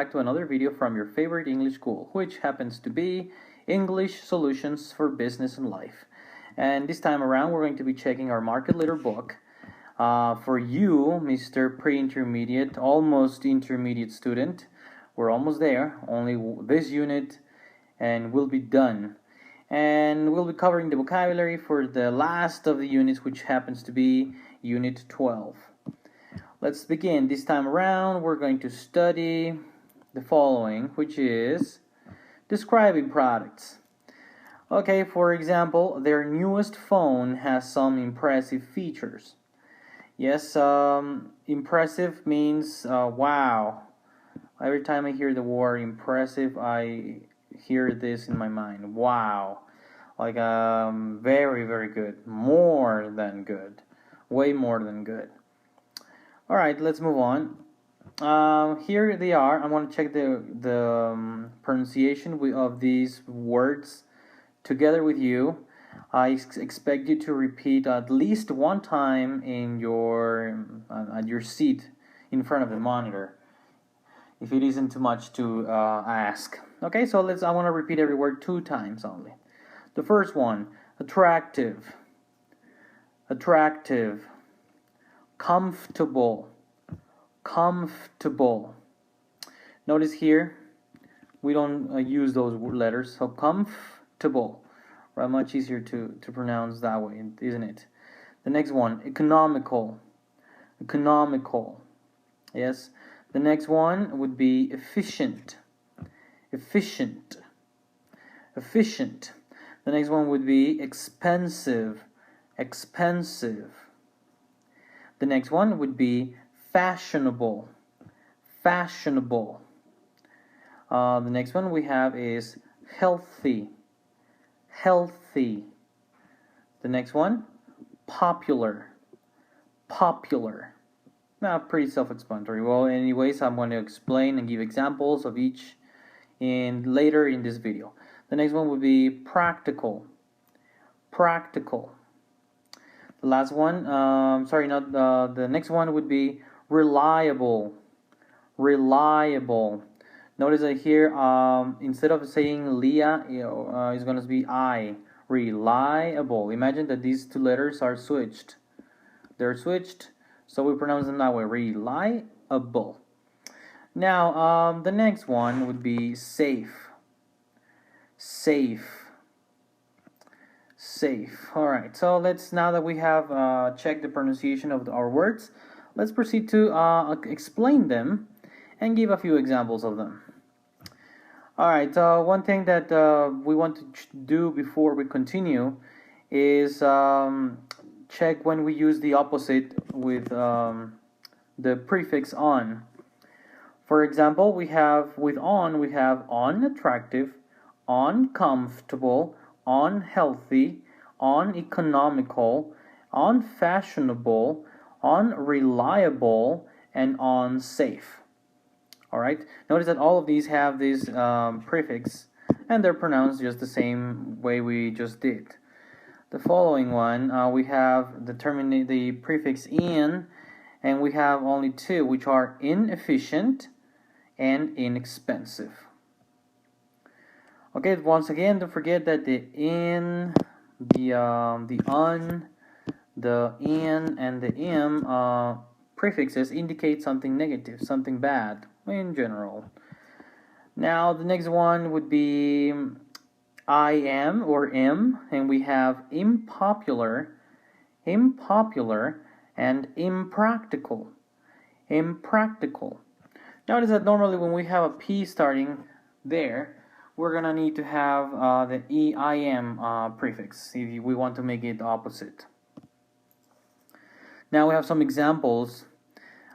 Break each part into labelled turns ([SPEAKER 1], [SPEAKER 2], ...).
[SPEAKER 1] back to another video from your favorite English school, which happens to be English Solutions for Business and Life. And this time around, we're going to be checking our market leader book. For you, Mr. Pre-Intermediate, almost intermediate student, we're almost there, only this unit, and we'll be done. And we'll be covering the vocabulary for the last of the units, which happens to be Unit 12. Let's begin. This time around, we're going to study the following, which is describing products. Okay, for example, their newest phone has some impressive features. Yes, impressive means wow. Every time I hear the word impressive, I hear this in my mind. Wow. Like very, very good. More than good. Way more than good. Alright, let's move on. Here they are. I want to check the pronunciation of these words together with you. I expect you to repeat at least one time in your at your seat in front of the monitor, if it isn't too much to ask. Okay, so I want to repeat every word 2 times only. The first one, attractive, attractive, comfortable, comfortable. Notice here, we don't use those letters, so comfortable. Right, much easier to pronounce that way, isn't it? The next one, economical, economical. Yes. The next one would be efficient, efficient, efficient. The next one would be expensive, expensive. The next one would be fashionable, fashionable. The next one we have is healthy, healthy. The next one, popular, popular. Now, pretty self-explanatory. Well, anyways, I'm going to explain and give examples of each later in this video. The next one would be practical, practical. The last one, the next one would be reliable, reliable. Notice that here, instead of saying Leah, it's going to be I, reliable. Imagine that these 2 letters are switched. They're switched, so we pronounce them that way, reliable. Now, the next one would be safe, safe. Safe. Alright, so now that we have checked the pronunciation of our words, let's proceed to explain them and give a few examples of them. Alright, one thing that we want to do before we continue is check when we use the opposite with the prefix on. For example, we have with on, we have unattractive, uncomfortable, unhealthy, uneconomical, unfashionable, unreliable, and unsafe. Alright, notice that all of these have this prefix and they're pronounced just the same way we just did. The following one, we have the prefix in, and we have only 2, which are inefficient and inexpensive. Okay, once again, don't forget that the in, the un, the in, and the im prefixes indicate something negative, something bad in general. Now, the next one would be I am or im, and we have unpopular, unpopular, and impractical, impractical. Notice that normally when we have a P starting there, we're gonna need to have the EIM prefix if we want to make it opposite. Now we have some examples.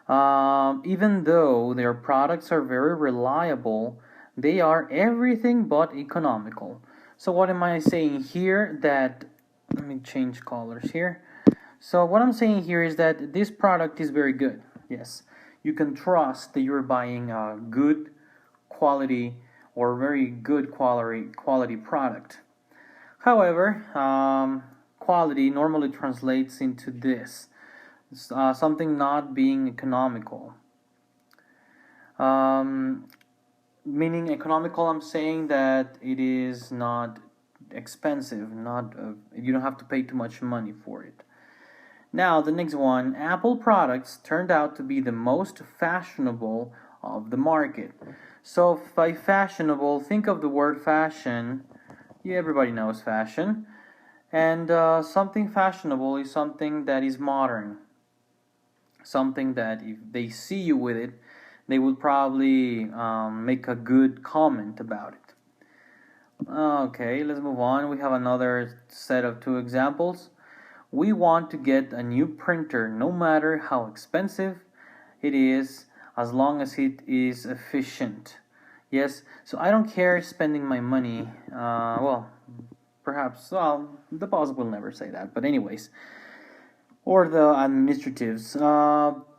[SPEAKER 1] Even though their products are very reliable, they are everything but economical. So what am I saying here? That, let me change colors here. So what I'm saying here is that this product is very good. Yes, you can trust that you're buying a good quality or very good quality product. However, quality normally translates into this, something not being economical. meaning economical, I'm saying that it is not expensive, not you don't have to pay too much money for it. Now, the next one, Apple products turned out to be the most fashionable of the market. So, by fashionable, think of the word fashion. Yeah, everybody knows fashion. And something fashionable is something that is modern. Something that if they see you with it, they will probably make a good comment about it. Okay, let's move on. We have another set of two examples. We want to get a new printer no matter how expensive it is, as long as it is efficient. Yes, so I don't care spending my money. Well, perhaps, well, the boss will never say that, but anyways, or the administratives.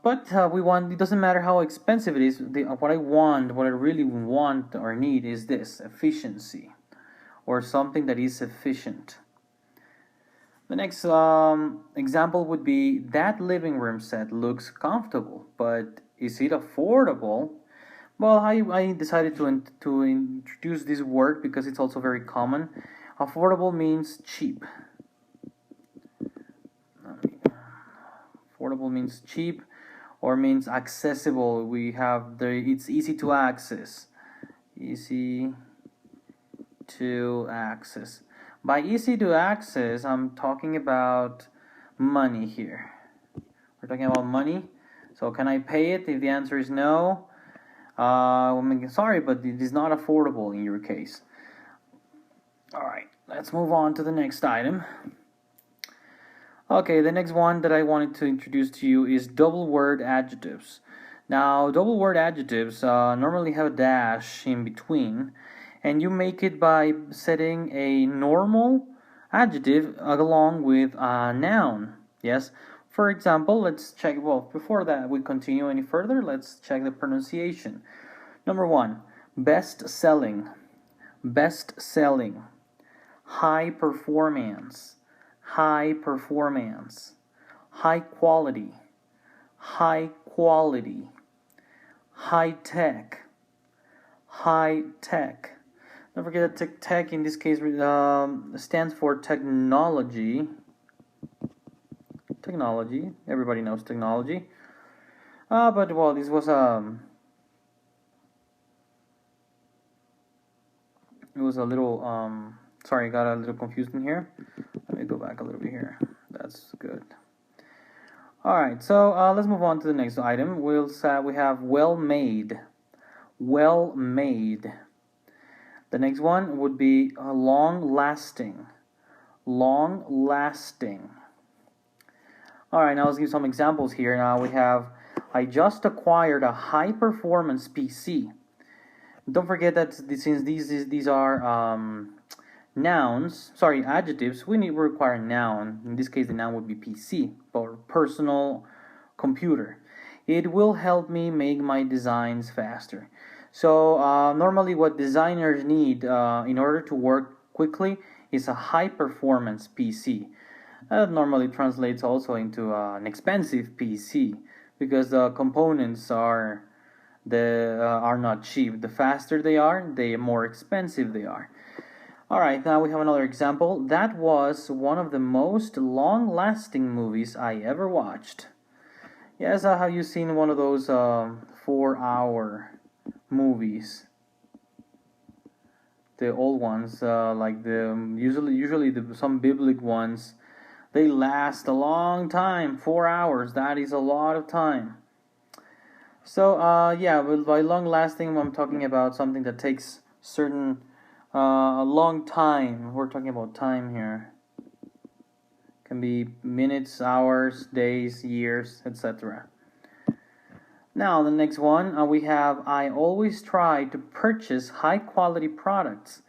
[SPEAKER 1] But we want, it doesn't matter how expensive it is. What I want, what I really want or need is this efficiency, or something that is efficient. The next example would be that living room set looks comfortable, but is it affordable? Well, I decided to introduce this word because it's also very common. Affordable means cheap. Affordable means cheap or means accessible. We have it's easy to access. Easy to access. By easy to access, I'm talking about money here. We're talking about money. So can I pay it? If the answer is no, sorry, but it is not affordable in your case. All right, let's move on to the next item. Okay, the next one that I wanted to introduce to you is double word adjectives. Now, double word adjectives normally have a dash in between, and you make it by setting a normal adjective along with a noun. Yes. For example, let's check. Well, before that we continue any further, let's check the pronunciation. Number one, best selling, best selling, high performance, high performance, high quality, high quality, high tech, high tech. Don't forget that tech in this case stands for technology. Technology. Everybody knows technology. But well, this was it was a little sorry, got a little confused in here. Let me go back a little bit here. That's good. All right, so let's move on to the next item. We have well made. Well made. The next one would be long lasting. Long lasting. All right, now let's give some examples here. Now we have, I just acquired a high performance PC. Don't forget that since these are nouns, sorry, adjectives, we require a noun. In this case, the noun would be PC, or personal computer. It will help me make my designs faster. So normally what designers need in order to work quickly is a high performance PC. That normally translates also into an expensive PC because the components are not cheap. The faster they are, the more expensive they are. All right, now we have another example. That was one of the most long-lasting movies I ever watched. Yes, have you seen one of those 4-hour movies? The old ones, like the usually some biblical ones, they last a long time. 4 hours, that is a lot of time. So yeah, by long lasting, I'm talking about something that takes certain a long time. We're talking about time here. Can be minutes, hours, days, years, etc. Now the next one we have, I always try to purchase high quality products.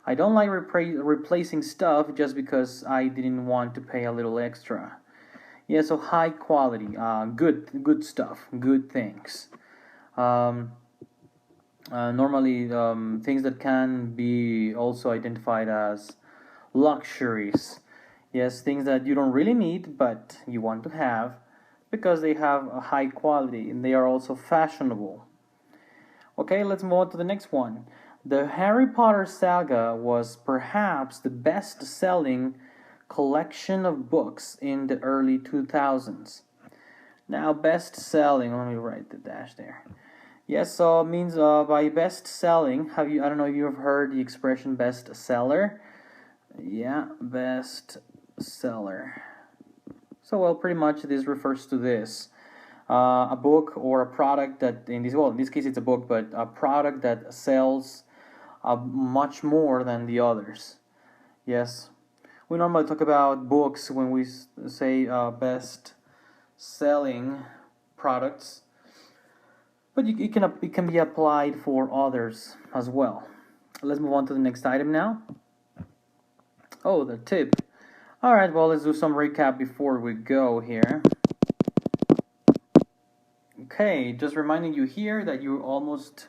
[SPEAKER 1] I don't like replacing stuff just because I didn't want to pay a little extra. Yeah, so high quality, good stuff, good things. Normally, things that can be also identified as luxuries. Yes, things that you don't really need but you want to have because they have a high quality and they are also fashionable. Okay, let's move on to the next one. The Harry Potter saga was perhaps the best-selling collection of books in the early 2000s. Now, best-selling, let me write the dash there. Yes, so it means by best-selling, have you, I don't know if you've heard the expression bestseller. Yeah, bestseller. So, well, pretty much this refers to this. A book or a product that in this case it's a book, but a product that sells much more than the others. Yes, we normally talk about books when we say best selling products, but it can be applied for others as well. Let's move on to the next item now. Oh, the tip. All right, well, let's do some recap before we go here. Okay, just reminding you here that you almost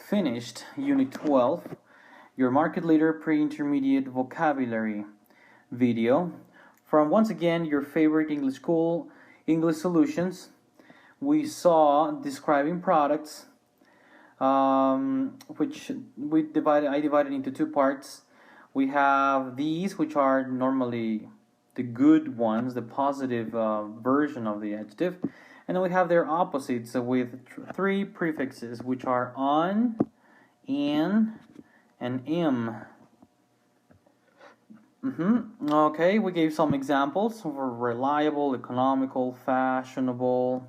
[SPEAKER 1] finished Unit 12, your Market Leader Pre-Intermediate Vocabulary video from, once again, your favorite English school, English Solutions. We saw describing products, which I divided into two parts. We have these, which are normally the good ones, the positive version of the adjective. And then we have their opposites with three prefixes, which are on, in, and im. Okay, we gave some examples for reliable, economical, fashionable.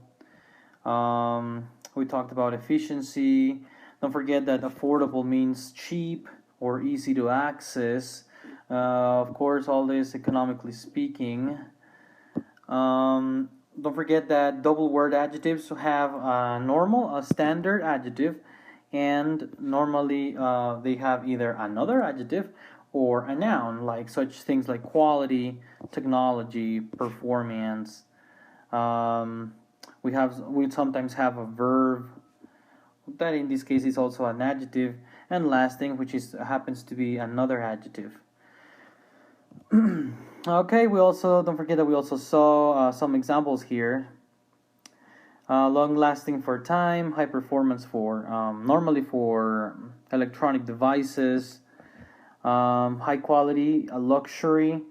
[SPEAKER 1] We talked about efficiency. Don't forget that affordable means cheap or easy to access. Of course, all this economically speaking. Don't forget that double word adjectives have a standard adjective, and normally they have either another adjective or a noun, like such things like quality, technology, performance. We sometimes have a verb that in this case is also an adjective, and last thing, which happens to be another adjective. Okay, we also don't forget that we also saw some examples here. Long lasting for time, high performance for normally for electronic devices, high quality, luxury,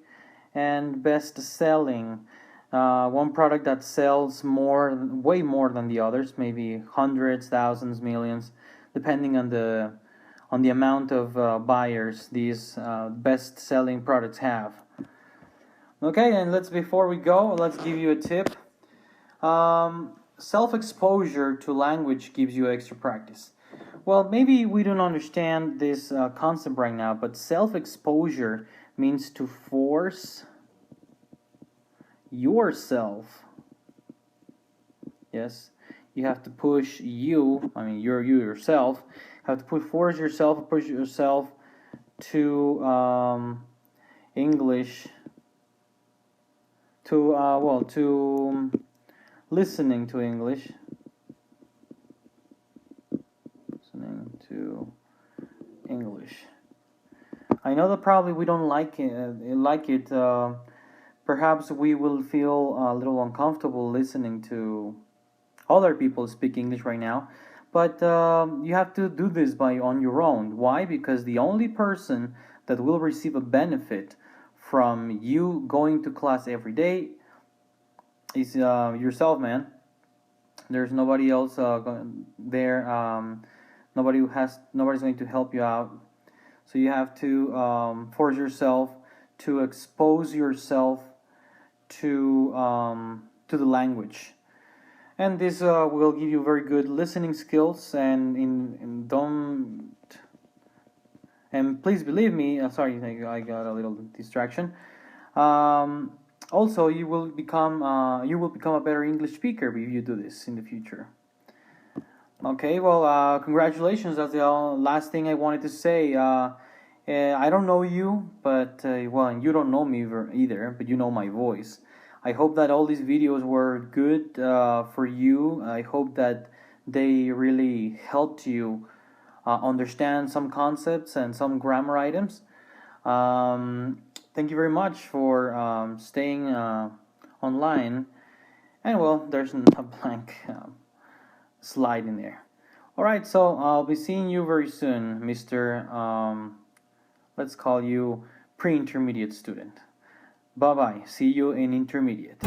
[SPEAKER 1] and best selling. One product that sells way more than the others, maybe hundreds, thousands, millions, depending on the amount of buyers these best-selling products have. Okay, and before we go, let's give you a tip. Self-exposure to language gives you extra practice. Well, maybe we don't understand this concept right now, but self-exposure means to force yourself. Yes, you have to push you yourself have to push yourself to English, to listening to English, I know that probably we don't like it. Perhaps we will feel a little uncomfortable listening to other people speak English right now. But you have to do this on your own. Why? Because the only person that will receive a benefit from you going to class every day is yourself, man. There's nobody else there. Nobody's going to help you out. So you have to force yourself to expose yourself to the language. And this will give you very good listening skills, and please believe me. Sorry, I got a little distraction. Also, you will become a better English speaker if you do this in the future. Okay, well, congratulations. That's the last thing I wanted to say. I don't know you, but and you don't know me either, but you know my voice. I hope that all these videos were good for you. I hope that they really helped you understand some concepts and some grammar items. Thank you very much for staying online. And well, there's a blank slide in there. All right, so I'll be seeing you very soon, Mr. Let's call you pre-intermediate student. Bye bye. See you in intermediate.